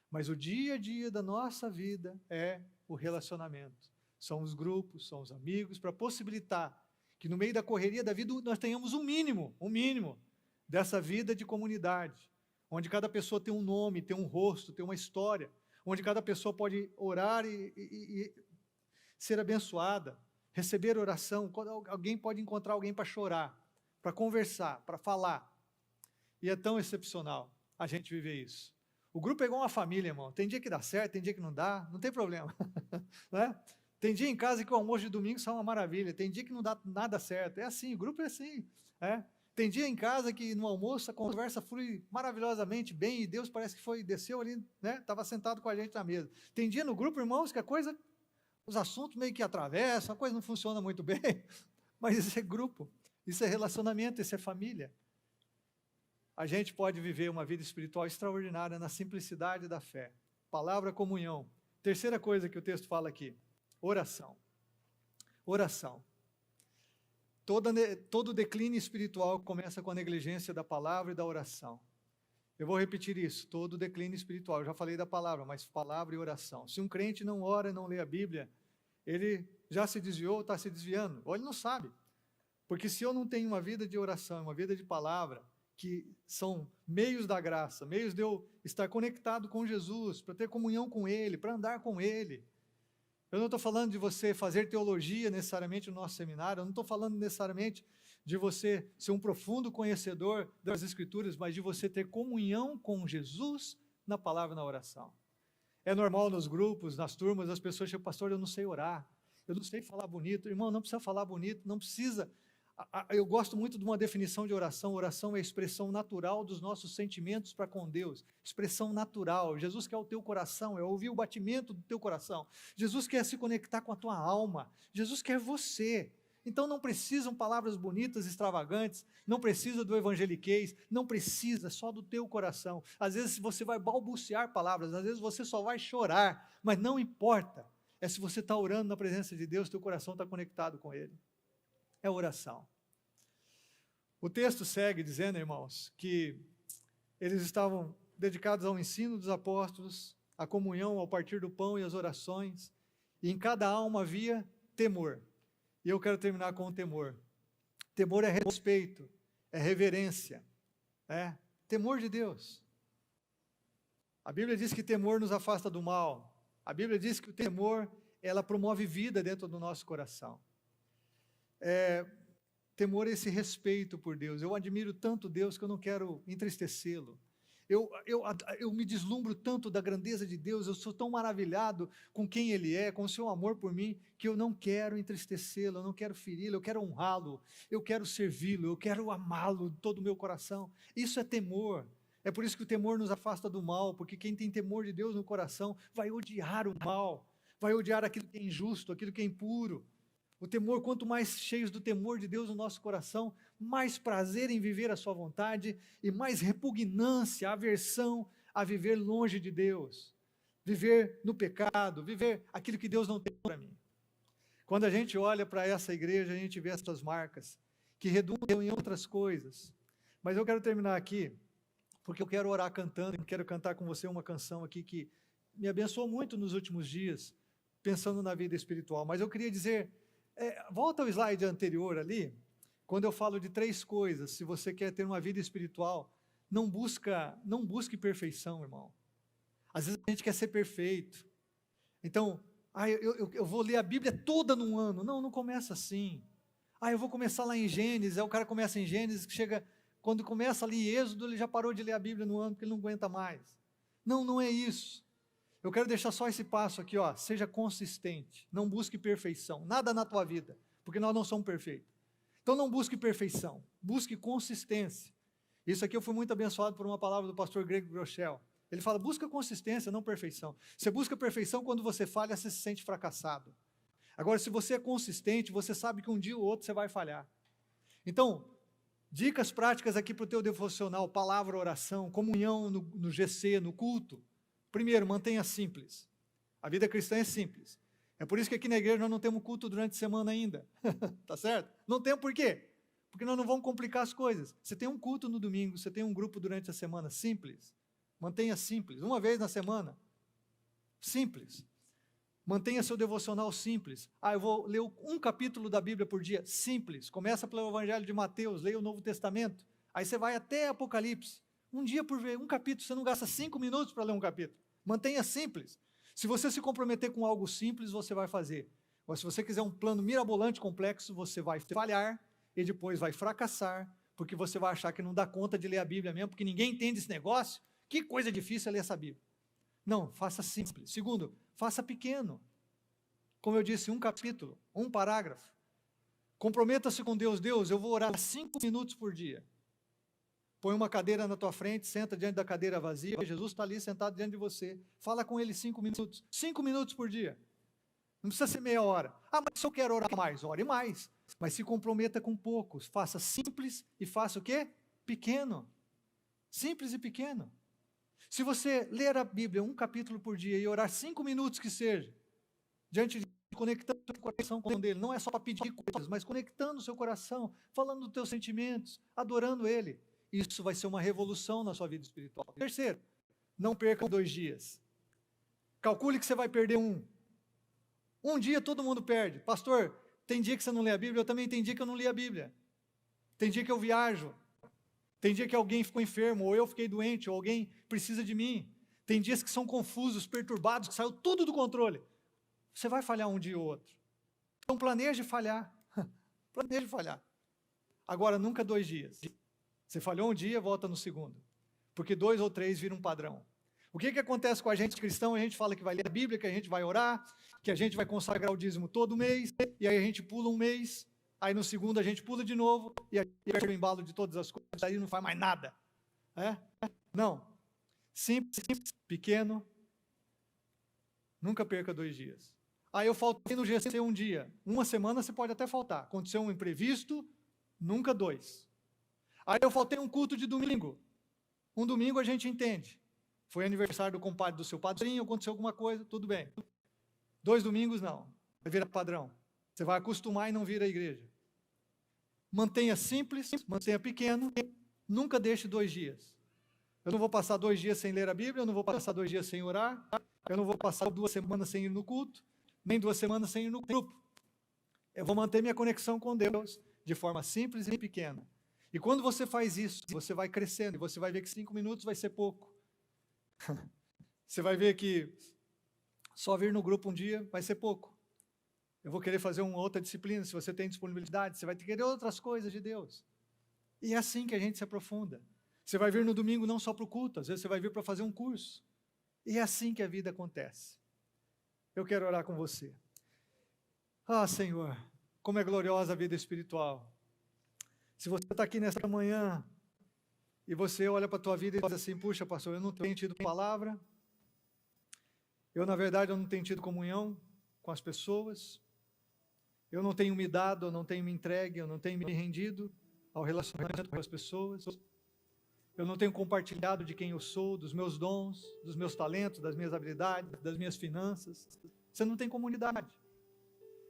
Mas o dia a dia da nossa vida é o relacionamento. São os grupos, são os amigos, para possibilitar que no meio da correria da vida nós tenhamos um mínimo dessa vida de comunidade, onde cada pessoa tem um nome, tem um rosto, tem uma história, onde cada pessoa pode orar e ser abençoada, receber oração, alguém pode encontrar alguém para chorar, para conversar, para falar. E é tão excepcional a gente viver isso. O grupo é igual uma família, irmão. Tem dia que dá certo, tem dia que não dá, não tem problema. Né? Tem dia em casa que o almoço de domingo sai uma maravilha, tem dia que não dá nada certo. É assim, o grupo é assim. Tem dia em casa que no almoço a conversa flui maravilhosamente bem e Deus parece que desceu ali, né? Estava sentado com a gente na mesa. Tem dia no grupo, irmãos, que os assuntos meio que atravessam, a coisa não funciona muito bem, mas isso é grupo, isso é relacionamento, isso é família. A gente pode viver uma vida espiritual extraordinária na simplicidade da fé. Palavra, comunhão. Terceira coisa que o texto fala aqui, oração. Oração. Todo declínio espiritual começa com a negligência da palavra e da oração. Eu vou repetir isso, todo declínio espiritual, eu já falei da palavra, mas palavra e oração. Se um crente não ora e não lê a Bíblia, ele já se desviou, está se desviando, ou ele não sabe. Porque se eu não tenho uma vida de oração, uma vida de palavra, que são meios da graça, meios de eu estar conectado com Jesus, para ter comunhão com Ele, para andar com Ele. Eu não estou falando de você fazer teologia necessariamente no nosso seminário, eu não estou falando necessariamente de você ser um profundo conhecedor das Escrituras, mas de você ter comunhão com Jesus na palavra e na oração. É normal nos grupos, nas turmas, as pessoas chegam, pastor, eu não sei orar, eu não sei falar bonito. Irmão, não precisa falar bonito, não precisa. Eu gosto muito de uma definição de oração. Oração é a expressão natural dos nossos sentimentos para com Deus. Expressão natural. Jesus quer o teu coração, é ouvir o batimento do teu coração. Jesus quer se conectar com a tua alma. Jesus quer você. Então não precisam palavras bonitas, extravagantes, não precisa do evangeliquez, não precisa, só do teu coração. Às vezes você vai balbuciar palavras, às vezes você só vai chorar, mas não importa. É se você está orando na presença de Deus, teu coração está conectado com Ele. É oração. O texto segue dizendo, irmãos, que eles estavam dedicados ao ensino dos apóstolos, à comunhão, ao partir do pão e às orações, e em cada alma havia temor. E eu quero terminar com o temor. Temor é respeito, é reverência, temor de Deus. A Bíblia diz que temor nos afasta do mal. A Bíblia diz que o temor, ela promove vida dentro do nosso coração. Temor é esse respeito por Deus. Eu admiro tanto Deus que eu não quero entristecê-lo. Eu me deslumbro tanto da grandeza de Deus, eu sou tão maravilhado com quem Ele é, com o seu amor por mim, que eu não quero entristecê-lo, eu não quero feri-lo, eu quero honrá-lo, eu quero servi-lo, eu quero amá-lo de todo o meu coração. Isso é temor. É por isso que o temor nos afasta do mal, porque quem tem temor de Deus no coração vai odiar o mal, vai odiar aquilo que é injusto, aquilo que é impuro. O temor, quanto mais cheios do temor de Deus no nosso coração, mais prazer em viver a sua vontade e mais repugnância, aversão a viver longe de Deus, viver no pecado, viver aquilo que Deus não tem para mim. Quando a gente olha para essa igreja, a gente vê essas marcas que redundam em outras coisas. Mas eu quero terminar aqui, porque eu quero orar cantando, eu quero cantar com você uma canção aqui que me abençoou muito nos últimos dias, pensando na vida espiritual. Mas eu queria dizer, volta ao slide anterior ali, quando eu falo de 3 coisas, se você quer ter uma vida espiritual, não busque perfeição, irmão. Às vezes a gente quer ser perfeito. Então, eu vou ler a Bíblia toda num ano. Não começa assim. Eu vou começar lá em Gênesis, aí o cara começa em Gênesis, quando começa ali em Êxodo, ele já parou de ler a Bíblia no ano, porque ele não aguenta mais. Não é isso. Eu quero deixar só esse passo aqui, seja consistente, não busque perfeição, nada na tua vida, porque nós não somos perfeitos. Então não busque perfeição, busque consistência. Isso aqui eu fui muito abençoado por uma palavra do pastor Greg Groeschel. Ele fala, busca consistência, não perfeição. Você busca perfeição quando você falha, você se sente fracassado. Agora, se você é consistente, você sabe que um dia ou outro você vai falhar. Então, dicas práticas aqui para o teu devocional, palavra, oração, comunhão no GC, no culto. Primeiro, mantenha simples. A vida cristã é simples. É por isso que aqui na igreja nós não temos culto durante a semana ainda. Tá certo? Não temos por quê? Porque nós não vamos complicar as coisas. Você tem um culto no domingo, você tem um grupo durante a semana, simples. Mantenha simples. Uma vez na semana. Simples. Mantenha seu devocional simples. Eu vou ler um capítulo da Bíblia por dia. Simples. Começa pelo Evangelho de Mateus, leia o Novo Testamento. Aí você vai até Apocalipse. Um dia por vez, um capítulo, você não gasta 5 minutos para ler um capítulo. Mantenha simples. Se você se comprometer com algo simples, você vai fazer. Mas se você quiser um plano mirabolante, complexo, você vai falhar e depois vai fracassar, porque você vai achar que não dá conta de ler a Bíblia mesmo, porque ninguém entende esse negócio. Que coisa difícil é ler essa Bíblia. Não, faça simples. Segundo, faça pequeno. Como eu disse, um capítulo, um parágrafo. Comprometa-se com Deus. Deus, eu vou orar 5 minutos por dia. Põe uma cadeira na tua frente, senta diante da cadeira vazia, Jesus está ali sentado diante de você. Fala com ele 5 minutos. 5 minutos por dia. Não precisa ser meia hora. Ah, mas se eu quero orar mais, ore mais. Mas se comprometa com poucos. Faça simples e faça o quê? Pequeno. Simples e pequeno. Se você ler a Bíblia 1 capítulo por dia e orar 5 minutos que seja, diante de conectando o seu coração com Ele, não é só para pedir coisas, mas conectando o seu coração, falando dos teus sentimentos, adorando Ele. Isso vai ser uma revolução na sua vida espiritual. Terceiro, não perca 2 dias. Calcule que você vai perder um. Um dia todo mundo perde. Pastor, tem dia que você não lê a Bíblia, eu também tem dia que eu não li a Bíblia. Tem dia que eu viajo. Tem dia que alguém ficou enfermo, ou eu fiquei doente, ou alguém precisa de mim. Tem dias que são confusos, perturbados, que saiu tudo do controle. Você vai falhar um dia ou outro. Então planeje falhar. Planeje falhar. Agora, nunca 2 dias. Você falhou um dia, volta no segundo. Porque 2 ou 3 viram um padrão. O que acontece com a gente cristão? A gente fala que vai ler a Bíblia, que a gente vai orar, que a gente vai consagrar o dízimo todo mês, e aí a gente pula um mês, aí no segundo a gente pula de novo, e aí perde o embalo de todas as coisas, aí não faz mais nada. Não. Simples, pequeno, nunca perca 2 dias. Aí eu faltei no GC um dia. Uma semana você pode até faltar. Aconteceu um imprevisto, nunca 2. Aí eu faltei um culto de domingo. Um domingo a gente entende. Foi aniversário do compadre do seu padrinho, aconteceu alguma coisa, tudo bem. 2 domingos não, vai virar padrão. Você vai acostumar e não vir à igreja. Mantenha simples, mantenha pequeno, nunca deixe 2 dias. Eu não vou passar 2 dias sem ler a Bíblia, eu não vou passar 2 dias sem orar, eu não vou passar 2 semanas sem ir no culto, nem 2 semanas sem ir no grupo. Eu vou manter minha conexão com Deus de forma simples e pequena. E quando você faz isso, você vai crescendo, e você vai ver que 5 minutos vai ser pouco. Você vai ver que só vir no grupo um dia vai ser pouco. Eu vou querer fazer uma outra disciplina, se você tem disponibilidade, você vai querer outras coisas de Deus. E é assim que a gente se aprofunda. Você vai vir no domingo não só para o culto, às vezes você vai vir para fazer um curso. E é assim que a vida acontece. Eu quero orar com você. Ah, Senhor, como é gloriosa a vida espiritual. Se você está aqui nesta manhã e você olha para a tua vida e diz assim, puxa, pastor, eu não tenho tido palavra, eu, na verdade, eu não tenho tido comunhão com as pessoas, eu não tenho me dado, eu não tenho me entregue, eu não tenho me rendido ao relacionamento com as pessoas, eu não tenho compartilhado de quem eu sou, dos meus dons, dos meus talentos, das minhas habilidades, das minhas finanças. Você não tem comunidade.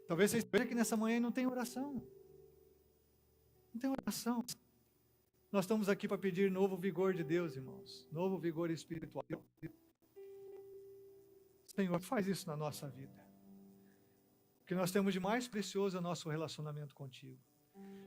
Talvez você esteja aqui nessa manhã e não tenha oração. Não tem oração. Nós estamos aqui para pedir novo vigor de Deus, irmãos. Novo vigor espiritual. Senhor, faz isso na nossa vida. O que nós temos de mais precioso é o nosso relacionamento contigo.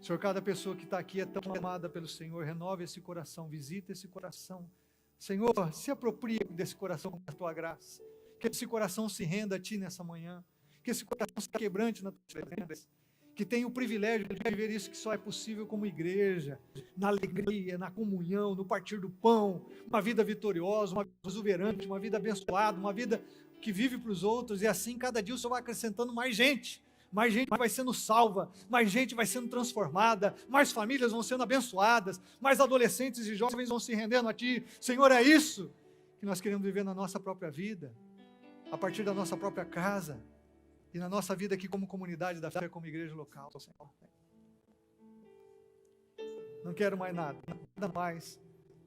Senhor, cada pessoa que está aqui é tão amada pelo Senhor. Renova esse coração, visita esse coração. Senhor, se aproprie desse coração com a tua graça. Que esse coração se renda a ti nessa manhã. Que esse coração se quebrante na tua presença. Que tenha o privilégio de viver isso que só é possível como igreja, na alegria, na comunhão, no partir do pão, uma vida vitoriosa, uma vida exuberante, uma vida abençoada, uma vida que vive para os outros, e assim cada dia o Senhor vai acrescentando mais gente vai sendo salva, mais gente vai sendo transformada, mais famílias vão sendo abençoadas, mais adolescentes e jovens vão se rendendo a Ti. Senhor, é isso que nós queremos viver na nossa própria vida, a partir da nossa própria casa, e na nossa vida aqui como comunidade da fé, como igreja local, Senhor. Não quero mais nada mais,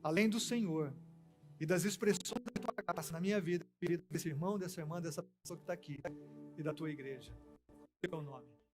além do Senhor, e das expressões da Tua graça na minha vida, desse irmão, dessa irmã, dessa pessoa que está aqui, e da Tua igreja. Em teu nome.